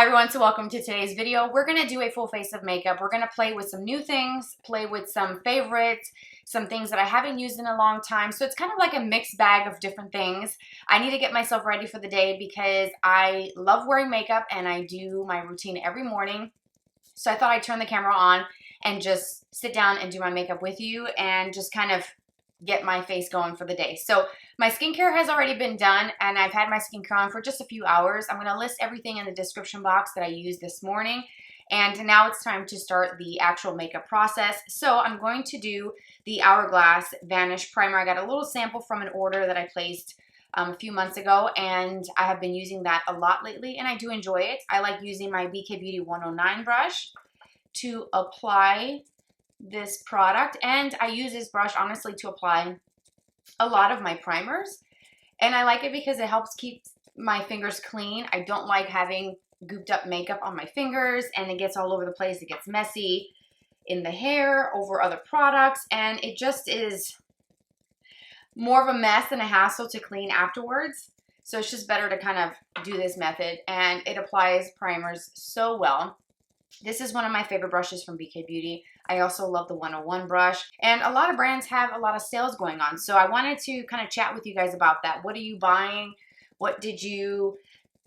Hi everyone, so welcome to today's video. We're going to do a full face of makeup. We're going to play with some new things, play with some favorites, some things that I haven't used in a long time. So it's kind of like a mixed bag of different things. I need to get myself ready for the day because I love wearing makeup and I do my routine every morning. So I thought I'd turn the camera on and just sit down and do my makeup with you and just kind of get my face going for the day. So my skincare has already been done and I've had my skincare on for just a few hours. I'm going to list everything in the description box that I used this morning. And now it's time to start the actual makeup process. So I'm going to do the Hourglass Vanish Primer. I got a little sample from an order that I placed a few months ago, and I have been using that a lot lately, and I do enjoy it. I like using my BK Beauty 109 brush to apply this product, and I use this brush honestly to apply a lot of my primers, and I like it because it helps keep my fingers clean. I don't like having gooped up makeup on my fingers and it gets all over the place. It gets messy in the hair over other products, and it just is more of a mess and a hassle to clean afterwards. So it's just better to kind of do this method, and it applies primers so well. This is one of my favorite brushes from BK Beauty. I also love the 101 brush, and a lot of brands have a lot of sales going on. So I wanted to kind of chat with you guys about that. What are you buying? What did you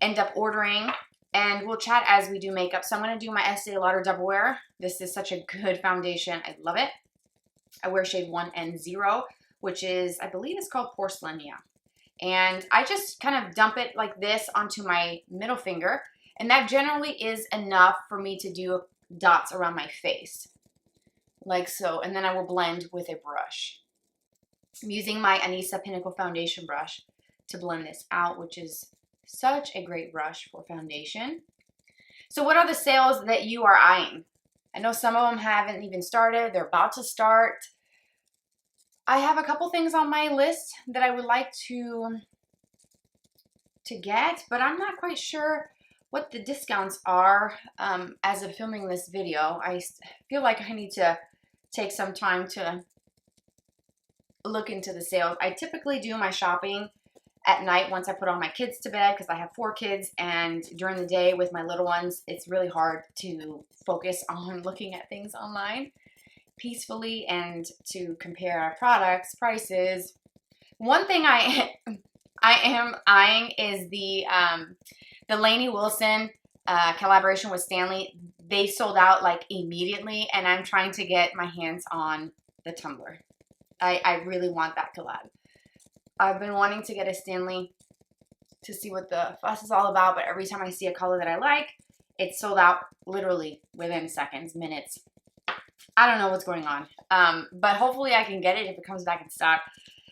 end up ordering? And we'll chat as we do makeup. So I'm going to do my Estée Lauder Double Wear. This is such a good foundation. I love it. I wear shade 1N0, which is, I believe it's called Porcelain, yeah. And I just kind of dump it like this onto my middle finger. And that generally is enough for me to do dots around my face, like so. And then I will blend with a brush. I'm using my Anisa Pinnacle Foundation brush to blend this out, which is such a great brush for foundation. So what are the sales that you are eyeing? I know some of them haven't even started. They're about to start. I have a couple things on my list that I would like to get, but I'm not quite sure what the discounts are as of filming this video. I feel like I need to take some time to look into the sales. I typically do my shopping at night once I put all my kids to bed because I have 4 kids, and during the day with my little ones, it's really hard to focus on looking at things online peacefully and to compare products, prices. One thing I am eyeing is the Lainey Wilson collaboration with Stanley. They sold out like immediately, and I'm trying to get my hands on the tumbler. I really want that collab. I've been wanting to get a Stanley to see what the fuss is all about, but every time I see a color that I like, it's sold out literally within seconds, minutes. I don't know what's going on, but hopefully I can get it if it comes back in stock,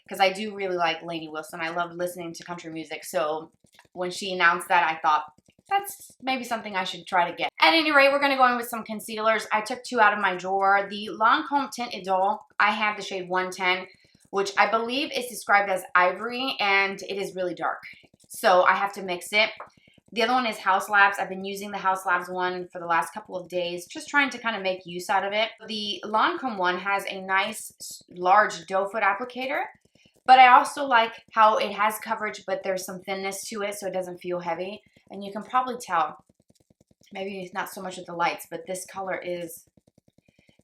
because I do really like Lainey Wilson. I love listening to country music, so when she announced that, I thought that's maybe something I should try to get. At any rate, we're going to go in with some concealers. I took 2 out of my drawer. The Lancome Tint Idole, I have the shade 110, which I believe is described as ivory, and it is really dark. So I have to mix it. The other one is Haus Labs. I've been using the Haus Labs one for the last couple of days, just trying to kind of make use out of it. The Lancome one has a nice large doe foot applicator, but I also like how it has coverage, but there's some thinness to it, so it doesn't feel heavy. And you can probably tell, maybe it's not so much with the lights, but this color is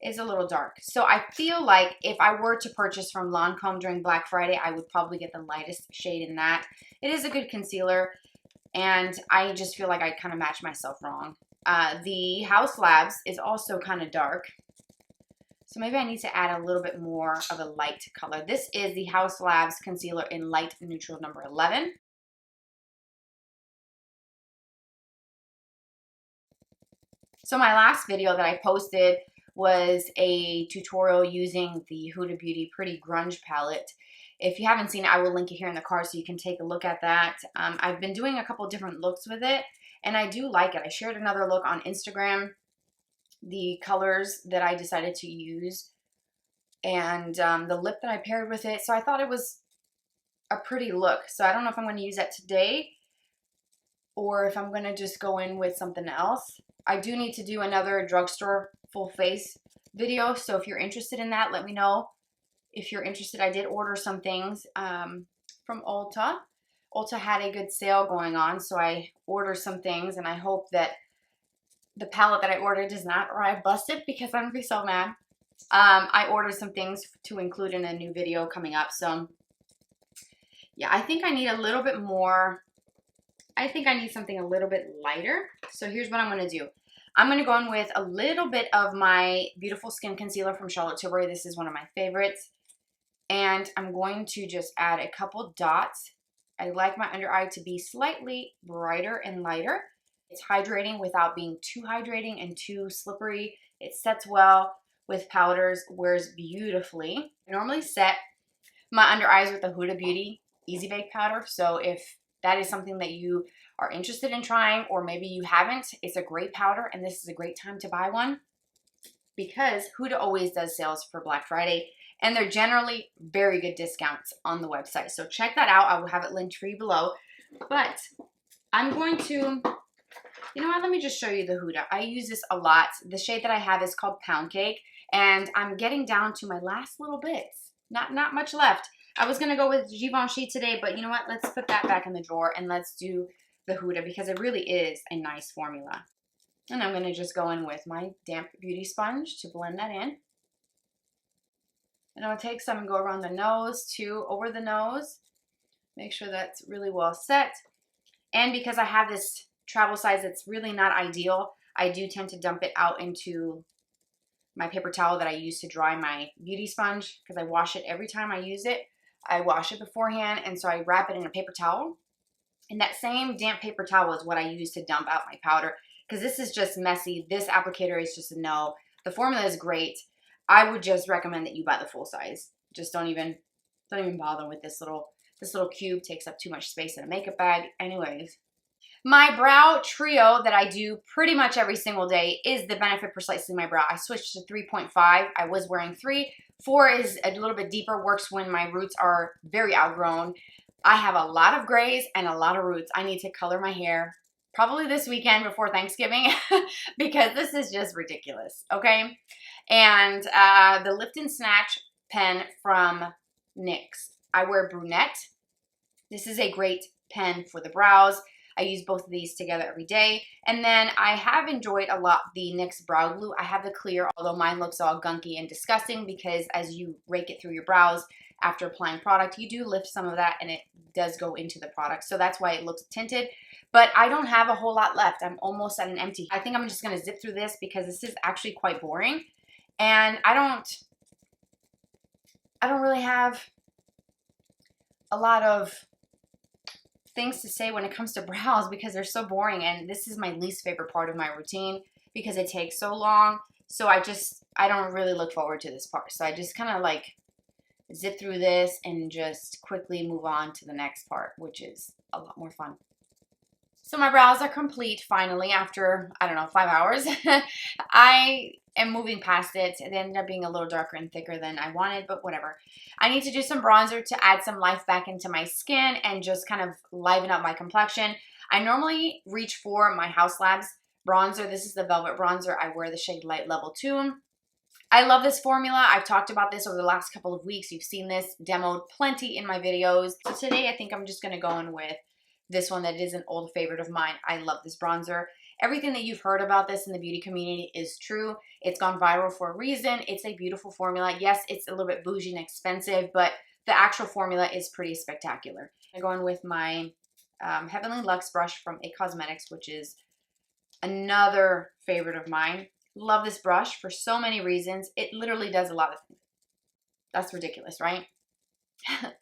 a little dark. So I feel like if I were to purchase from Lancome during Black Friday, I would probably get the lightest shade in that. It is a good concealer, and I just feel like I kind of match myself wrong. The Haus Labs is also kind of dark, so maybe I need to add a little bit more of a light color. This is the Haus Labs concealer in light neutral number 11. So my last video that I posted was a tutorial using the Huda Beauty Pretty Grunge palette. If you haven't seen it, I will link it here in the card so you can take a look at that. I've been doing a couple different looks with it, and I do like it. I shared another look on Instagram, the colors that I decided to use, and the lip that I paired with it. So I thought it was a pretty look. So I don't know if I'm going to use that today or if I'm going to just go in with something else. I do need to do another drugstore full face video, so if you're interested in that, let me know. If you're interested, I did order some things from Ulta. Ulta had a good sale going on, so I ordered some things, and I hope that the palette that I ordered does not arrive busted because I'm gonna be so mad. I ordered some things to include in a new video coming up. So yeah, I think I need a little bit more. I think I need something a little bit lighter. So here's what I'm going to do. I'm going to go in with a little bit of my Beautiful Skin Concealer from Charlotte Tilbury. This is one of my favorites. And I'm going to just add a couple dots. I like my under eye to be slightly brighter and lighter. It's hydrating without being too hydrating and too slippery. It sets well with powders, wears beautifully. I normally set my under eyes with the Huda Beauty Easy Bake Powder. So if that is something that you are interested in trying, or maybe you haven't, it's a great powder and this is a great time to buy one because Huda always does sales for Black Friday and they're generally very good discounts on the website. So check that out. I will have it linked for you below. But I'm going to, you know what, let me just show you the Huda. I use this a lot. The shade that I have is called Pound Cake and I'm getting down to my last little bits. Not much left. I was going to go with Givenchy today, but you know what? Let's put that back in the drawer and let's do the Huda because it really is a nice formula. And I'm going to just go in with my damp beauty sponge to blend that in. And I'm going to take some and go around the nose too, over the nose. Make sure that's really well set. And because I have this travel size that's really not ideal, I do tend to dump it out into my paper towel that I use to dry my beauty sponge because I wash it every time I use it. I wash it beforehand, and so I wrap it in a paper towel. And that same damp paper towel is what I use to dump out my powder because this is just messy. This applicator is just a no. The formula is great. I would just recommend that you buy the full size. Just don't even bother with this little cube. Takes up too much space in a makeup bag. Anyways, my brow trio that I do pretty much every single day is the Benefit Precisely My Brow. I switched to 3.5. I was wearing 3. 4 is a little bit deeper, works when my roots are very outgrown. I have a lot of grays and a lot of roots. I need to color my hair probably this weekend before Thanksgiving because this is just ridiculous, okay? And the Lift and Snatch pen from NYX. I wear Brunette. This is a great pen for the brows. I use both of these together every day. And then I have enjoyed a lot the NYX Brow Glue. I have the clear, although mine looks all gunky and disgusting because as you rake it through your brows after applying product, you do lift some of that and it does go into the product. So that's why it looks tinted. But I don't have a whole lot left. I'm almost at an empty. I think I'm just going to zip through this because this is actually quite boring. And I don't really have a lot of things to say when it comes to brows because they're so boring, and this is my least favorite part of my routine because it takes so long. So I don't really look forward to this part. So I just kind of like zip through this and just quickly move on to the next part, which is a lot more fun. So my brows are complete finally after, I don't know, 5 hours. I am moving past it. It ended up being a little darker and thicker than I wanted, but whatever. I need to do some bronzer to add some life back into my skin and just kind of liven up my complexion. I normally reach for my Haus bronzer. This is the Velvet Bronzer. I wear the shade Light Level 2. I love this formula. I've talked about this over the last couple of weeks. You've seen this demoed plenty in my videos. So today I think I'm just going to go in with this one that is an old favorite of mine. I love this bronzer. Everything that you've heard about this in the beauty community is true. It's gone viral for a reason. It's a beautiful formula. Yes, it's a little bit bougie and expensive, but the actual formula is pretty spectacular. I'm going with my Heavenly Luxe brush from It Cosmetics, which is another favorite of mine. Love this brush for so many reasons. It literally does a lot of things. That's ridiculous, right?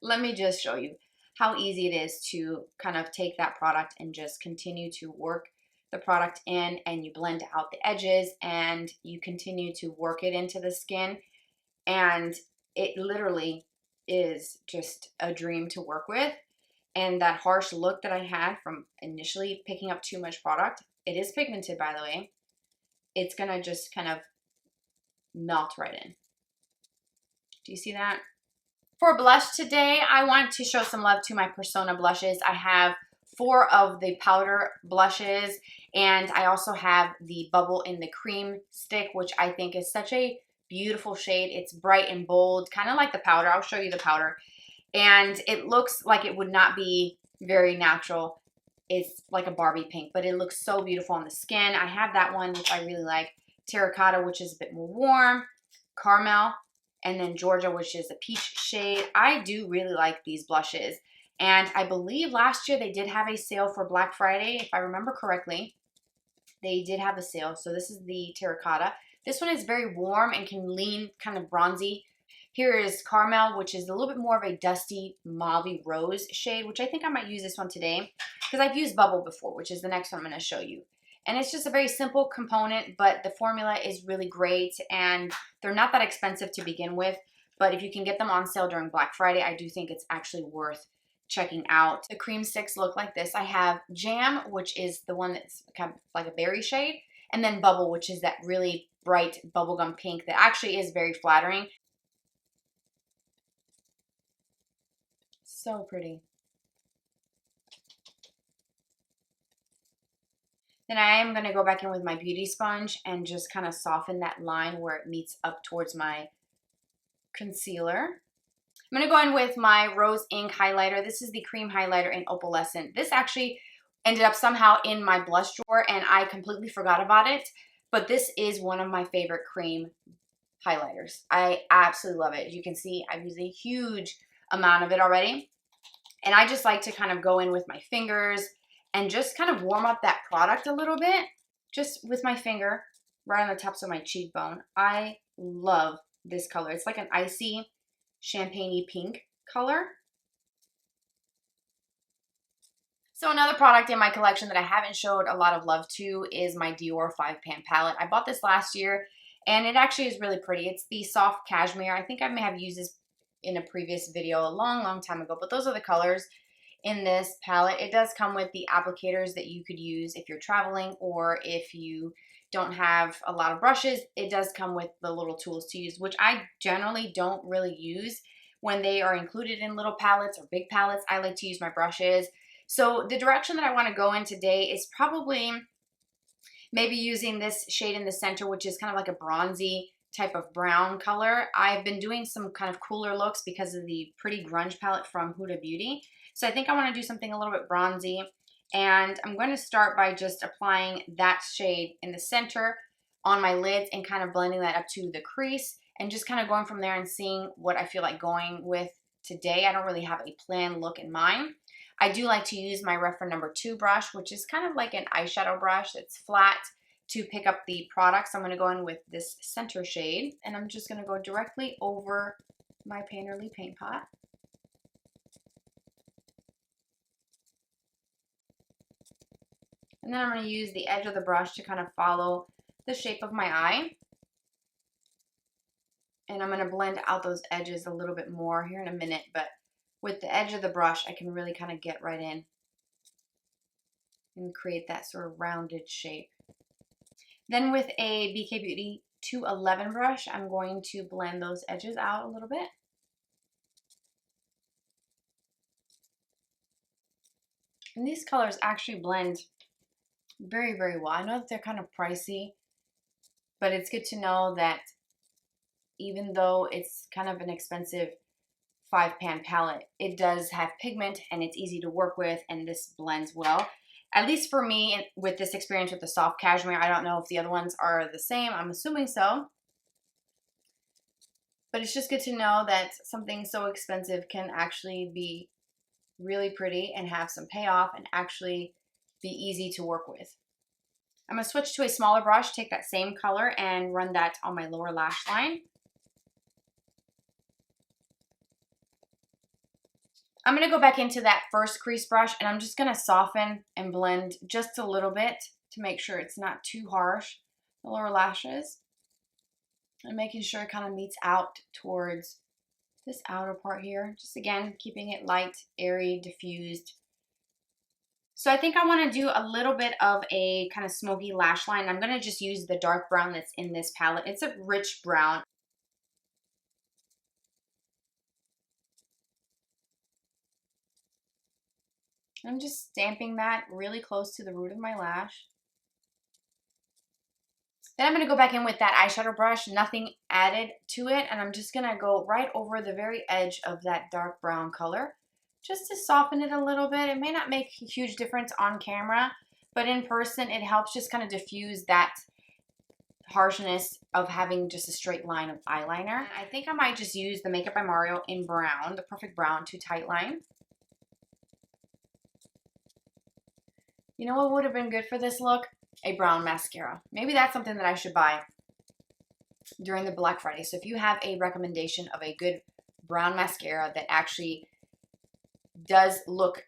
Let me just show you how easy it is to kind of take that product and just continue to work the product in, and you blend out the edges and you continue to work it into the skin, and it literally is just a dream to work with. And that harsh look that I had from initially picking up too much product, it is pigmented, by the way, it's gonna just kind of melt right in. Do you see that? For blush today, I want to show some love to my Persona blushes. I have 4 of the powder blushes, and I also have the Bubble in the Cream stick, which I think is such a beautiful shade. It's bright and bold, kind of like the powder. I'll show you the powder. And it looks like it would not be very natural It's like a Barbie pink, but it looks so beautiful on the skin. I have that one, which I really like. Terracotta, which is a bit more warm. Caramel. And then Georgia, which is a peach shade. I do really like these blushes. And I believe last year they did have a sale for Black Friday, if I remember correctly. They did have a sale. So this is the Terracotta. This one is very warm and can lean kind of bronzy. Here is Caramel, which is a little bit more of a dusty mauve rose shade, which I think I might use this one today because I've used Bubble before, which is the next one I'm going to show you. And it's just a very simple component, but the formula is really great and they're not that expensive to begin with. But if you can get them on sale during Black Friday, I do think it's actually worth checking out. The cream sticks look like this. I have Jam, which is the one that's kind of like a berry shade, and then Bubble, which is that really bright bubblegum pink that actually is very flattering. So pretty. Then I am going to go back in with my beauty sponge and just kind of soften that line where it meets up towards my concealer. I'm going to go in with my Rose Ink highlighter. This is the cream highlighter in Opalescent. This actually ended up somehow in my blush drawer and I completely forgot about it. But this is one of my favorite cream highlighters. I absolutely love it. As you can see, I've used a huge amount of it already. And I just like to kind of go in with my fingers and just kind of warm up that product a little bit, just with my finger right on the tops of my cheekbone. I love this color. It's like an icy champagne-y pink color. So another product in my collection that I haven't showed a lot of love to is my Dior 5-pan palette. I bought this last year and it actually is really pretty. It's the soft cashmere. I think I may have used this in a previous video a long time ago, but those are the colors in this palette. It does come with the applicators that you could use if you're traveling or if you don't have a lot of brushes. It does come with the little tools to use, which I generally don't really use when they are included in little palettes or big palettes. I like to use my brushes. So the direction that I want to go in today is probably maybe using this shade in the center, which is kind of like a bronzy type of brown color. I've been doing some kind of cooler looks because of the Pretty Grunge palette from Huda Beauty. So I think I want to do something a little bit bronzy. And I'm going to start by just applying that shade in the center on my lids and kind of blending that up to the crease and just kind of going from there and seeing what I feel like going with today. I don't really have a planned look in mind. I do like to use my Revlon number 2 brush, which is kind of like an eyeshadow brush that's flat to pick up the product. So I'm going to go in with this center shade and I'm just going to go directly over my Painterly paint pot. And then I'm going to use the edge of the brush to kind of follow the shape of my eye. And I'm going to blend out those edges a little bit more here in a minute, but with the edge of the brush, I can really kind of get right in and create that sort of rounded shape. Then with a BK Beauty 211 brush, I'm going to blend those edges out a little bit. And these colors actually blend very well. I know that they're kind of pricey, but it's good to know that even though it's kind of an expensive 5-pan palette, it does have pigment and it's easy to work with and this blends well. At least for me, with this experience with the soft cashmere, I don't know if the other ones are the same. I'm assuming so. But it's just good to know that something so expensive can actually be really pretty and have some payoff and actually be easy to work with. I'm going to switch to a smaller brush, take that same color and run that on my lower lash line. I'm going to go back into that first crease brush and I'm just going to soften and blend just a little bit to make sure it's not too harsh, the lower lashes. And making sure it kind of meets out towards this outer part here. Just again, keeping it light, airy, diffused. So I think I want to do a little bit of a kind of smoky lash line. I'm going to just use the dark brown that's in this palette. It's a rich brown. I'm just stamping that really close to the root of my lash. Then I'm going to go back in with that eyeshadow brush, nothing added to it, and I'm just going to go right over the very edge of that dark brown color, just to soften it a little bit. It may not make a huge difference on camera, but in person, it helps just kind of diffuse that harshness of having just a straight line of eyeliner. I think I might just use the Makeup by Mario in brown, the Perfect Brown Too Tight line. You know what would have been good for this look? A brown mascara. Maybe that's something that I should buy during the Black Friday. So if you have a recommendation of a good brown mascara that actually does look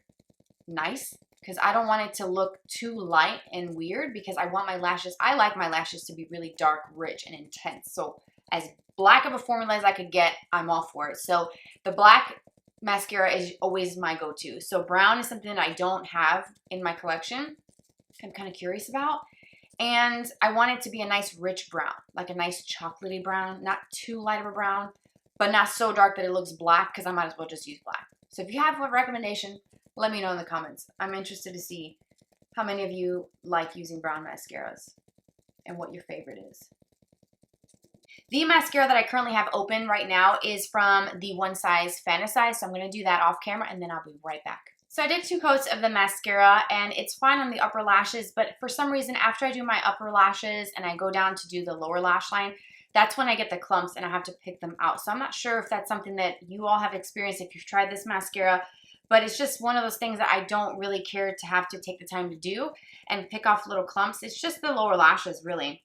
nice, because I don't want it to look too light and weird, because I want my lashes, I like my lashes to be really dark, rich, and intense. So as black of a formula as I could get, I'm all for it. So the black mascara is always my go-to. So brown is something that I don't have in my collection. I'm kind of curious about. And I want it to be a nice rich brown, like a nice chocolatey brown, not too light of a brown, but not so dark that it looks black, because I might as well just use black. So if you have a recommendation, let me know in the comments. I'm interested to see how many of you like using brown mascaras and what your favorite is. The mascara that I currently have open right now is from the One Size Fantasize, so I'm going to do that off camera and then I'll be right back. So I did 2 coats of the mascara and it's fine on the upper lashes, but for some reason after I do my upper lashes and I go down to do the lower lash line, that's when I get the clumps and I have to pick them out. So I'm not sure if that's something that you all have experienced if you've tried this mascara, but it's just one of those things that I don't really care to have to take the time to do and pick off little clumps. It's just the lower lashes really.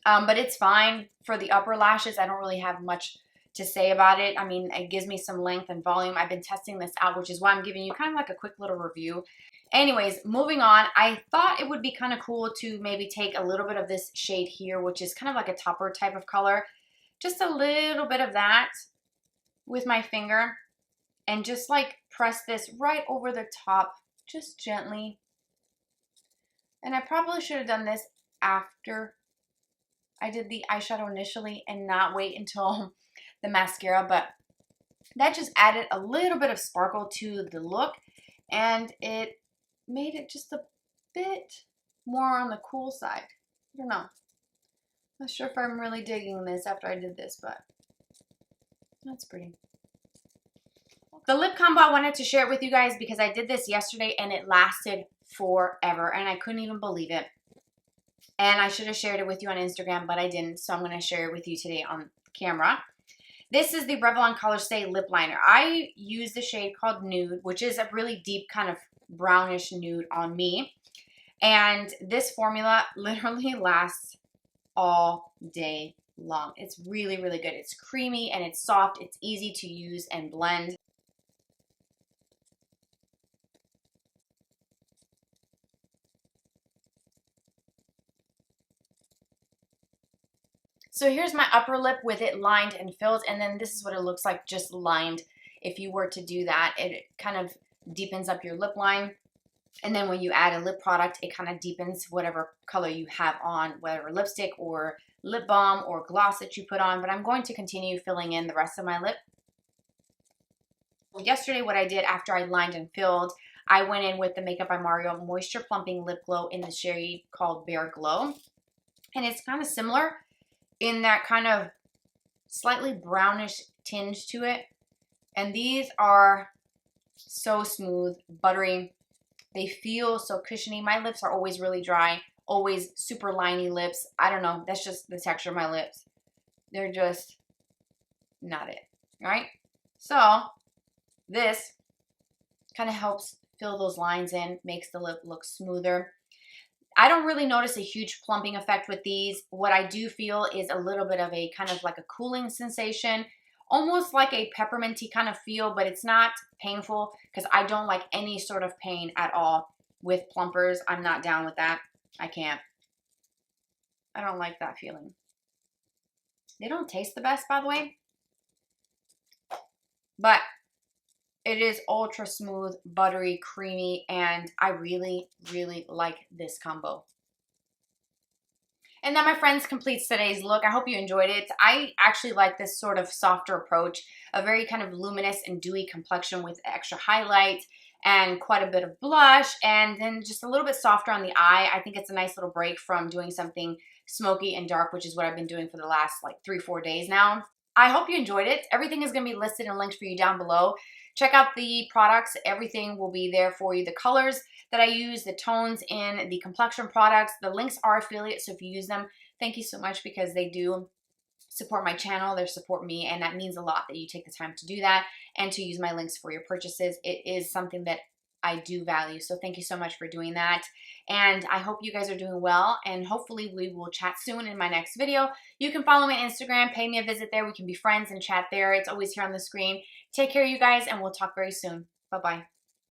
But it's fine for the upper lashes. I don't really have much to say about it. I mean, it gives me some length and volume. I've been testing this out, which is why I'm giving you kind of like a quick little review. Anyways, moving on, I thought it would be kind of cool to maybe take a little bit of this shade here, which is kind of like a topper type of color. Just a little bit of that with my finger and just like press this right over the top, just gently. And I probably should have done this after I did the eyeshadow initially and not wait until the mascara, but that just added a little bit of sparkle to the look and it made it just a bit more on the cool side. I don't know. Not sure if I'm really digging this after I did this, but that's pretty. The lip combo, I wanted to share it with you guys because I did this yesterday and it lasted forever and I couldn't even believe it. And I should have shared it with you on Instagram, but I didn't, so I'm going to share it with you today on camera. This is the Revlon Colorstay lip liner. I use the shade called Nude, which is a really deep kind of brownish nude on me. And this formula literally lasts all day long. It's really, really good. It's creamy and it's soft. It's easy to use and blend. So here's my upper lip with it lined and filled, and then this is what it looks like just lined. If you were to do that, it kind of deepens up your lip line. And then when you add a lip product, it kind of deepens whatever color you have on, whether lipstick or lip balm or gloss that you put on. But I'm going to continue filling in the rest of my lip. Yesterday, what I did after I lined and filled, I went in with the Makeup by Mario Moisture Plumping Lip Glow in the shade called Bare Glow. And it's kind of similar in that kind of slightly brownish tinge to it. And these are so smooth, buttery. They feel so cushiony. My lips are always really dry, always super liney lips. I don't know, that's just the texture of my lips. They're just not it, right? So this kind of helps fill those lines in, makes the lip look smoother. I don't really notice a huge plumping effect with these. What I do feel is a little bit of a kind of like a cooling sensation, almost like a pepperminty kind of feel, but it's not painful because I don't like any sort of pain at all with plumpers. I'm not down with that. I can't. I don't like that feeling. They don't taste the best, by the way, but it is ultra smooth, buttery, creamy, and I really, really like this combo. And that, my friends, completes today's look. I hope you enjoyed it. I actually like this sort of softer approach, a very kind of luminous and dewy complexion with extra highlight and quite a bit of blush, and then just a little bit softer on the eye. I think it's a nice little break from doing something smoky and dark, which is what I've been doing for the last like 3-4 days now. I hope you enjoyed it. Everything is going to be listed and linked for you down below. check out the products. Everything will be there for you. The colors that I use, the tones in the complexion products, the links are affiliate, so if you use them, thank you so much because they do support my channel, they support me, and that means a lot that you take the time to do that and to use my links for your purchases. It is something that I do value, so thank you so much for doing that. And I hope you guys are doing well, and hopefully we will chat soon in my next video. You can follow me on Instagram, pay me a visit there. We can be friends and chat there. It's always here on the screen. Take care, you guys, and we'll talk very soon. Bye-bye.